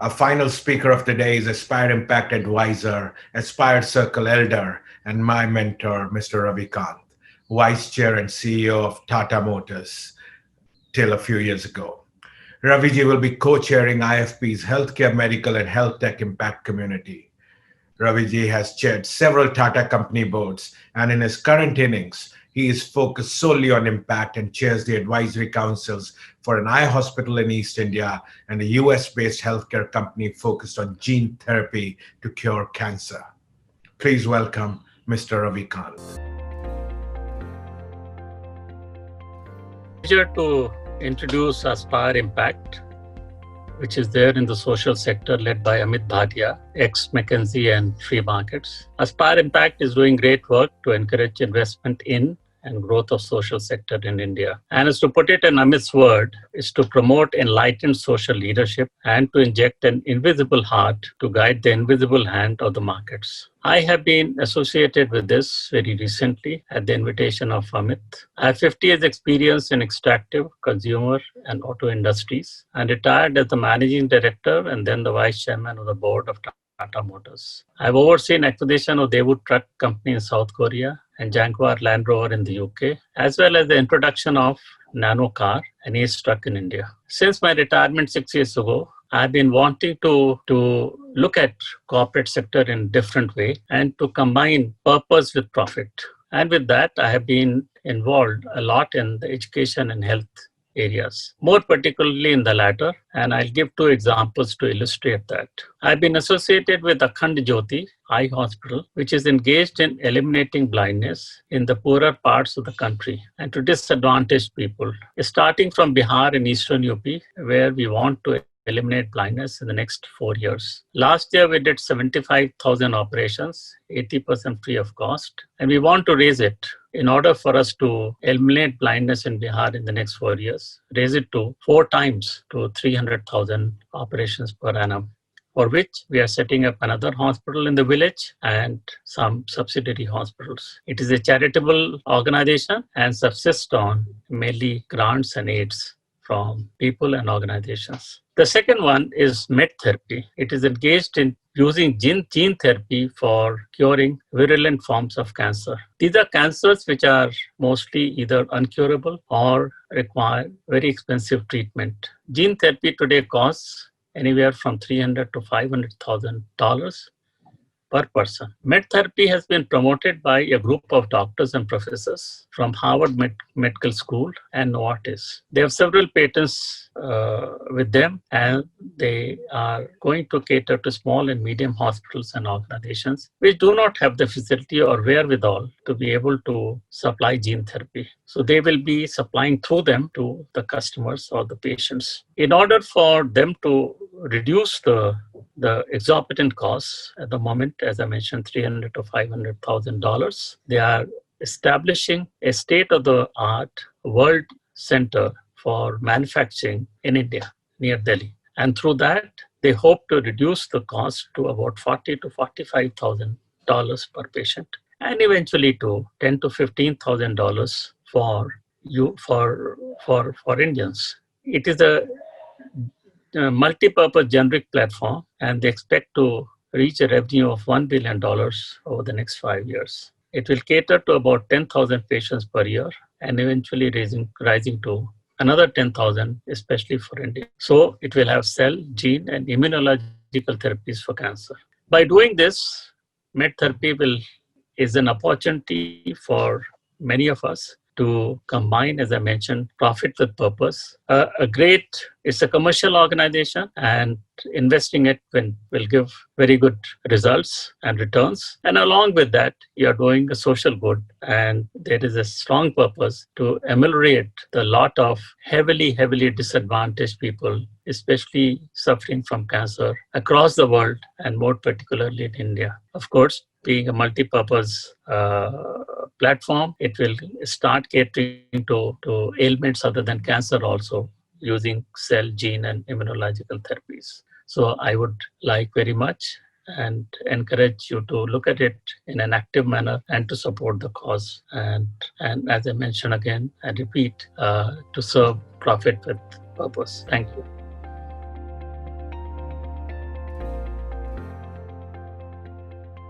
Our final speaker of the day is Aspire Impact Advisor, Aspire Circle Elder, and my mentor, Mr. Ravi Kant, Vice Chair and CEO of Tata Motors till a few years ago. Raviji will be co-chairing IFP's Healthcare, Medical, and Health Tech Impact Community. Raviji has chaired several Tata company boards, and in his current innings, he is focused solely on impact and chairs the advisory councils for an eye hospital in East India and a US-based healthcare company focused on gene therapy to cure cancer. Please welcome Mr. Ravi Kant. Pleasure to introduce Aspire Impact, which is there in the social sector led by Amit Bhatia, ex-McKinsey and Free Markets. Aspire Impact is doing great work to encourage investment in and growth of social sector in India. And as to put it in Amit's word, is to promote enlightened social leadership and to inject an invisible heart to guide the invisible hand of the markets. I have been associated with this very recently at the invitation of Amit. I have 50 years experience in extractive, consumer, and auto industries, and retired as the managing director and then the vice chairman of the board of Tata Motors. I have overseen acquisition of Daewoo Truck Company in South Korea and Jaguar Land Rover in the UK, as well as the introduction of Nano Car and Ace Truck in India. Since my retirement 6 years ago, I've been wanting to look at corporate sector in different way and to combine purpose with profit. And with that, I have been involved a lot in the education and health areas, more particularly in the latter, and I'll give two examples to illustrate that. I've been associated with Akhand Jyoti Eye Hospital, which is engaged in eliminating blindness in the poorer parts of the country and to disadvantaged people, starting from Bihar and Eastern UP, where we want to eliminate blindness in the next 4 years. Last year, we did 75,000 operations, 80% free of cost, and we want to raise it in order for us to eliminate blindness in Bihar in the next 4 years, raise it to 4 times to 300,000 operations per annum, for which we are setting up another hospital in the village and some subsidiary hospitals. It is a charitable organization and subsists on mainly grants and aids from people and organizations. The second one is med therapy. It is engaged in using gene therapy for curing virulent forms of cancer. These are cancers which are mostly either uncurable or require very expensive treatment. Gene therapy today costs anywhere from $300,000 to $500,000 per person. Med therapy has been promoted by a group of doctors and professors from Harvard Medical School and Novartis. They have several patents with them, and they are going to cater to small and medium hospitals and organizations which do not have the facility or wherewithal to be able to supply gene therapy. So they will be supplying through them to the customers or the patients. In order for them to reduce the exorbitant costs at the moment, as I mentioned, $300,000 to $500,000, they are establishing a state-of-the-art world center for manufacturing in India, near Delhi. And through that, they hope to reduce the cost to about $40,000 to $45,000 per patient, and eventually to $10,000 to $15,000 for Indians. It is a multi-purpose generic platform, and they expect to reach a revenue of $1 billion over the next 5 years. It will cater to about 10,000 patients per year and eventually rising to another 10,000, especially for India. So it will have cell, gene, and immunological therapies for cancer. By doing this, med therapy is an opportunity for many of us to combine, as I mentioned, profit with purpose. It's a commercial organization, and investing it will give very good results and returns. And along with that, you're doing a social good, and there is a strong purpose to ameliorate the lot of heavily disadvantaged people, especially suffering from cancer across the world and more particularly in India. Of course, being a multi-purpose platform, it will start catering to ailments other than cancer also, using cell, gene, and immunological therapies. So I would like very much and encourage you to look at it in an active manner and to support the cause. And as I mentioned again, and repeat, to serve profit with purpose. Thank you.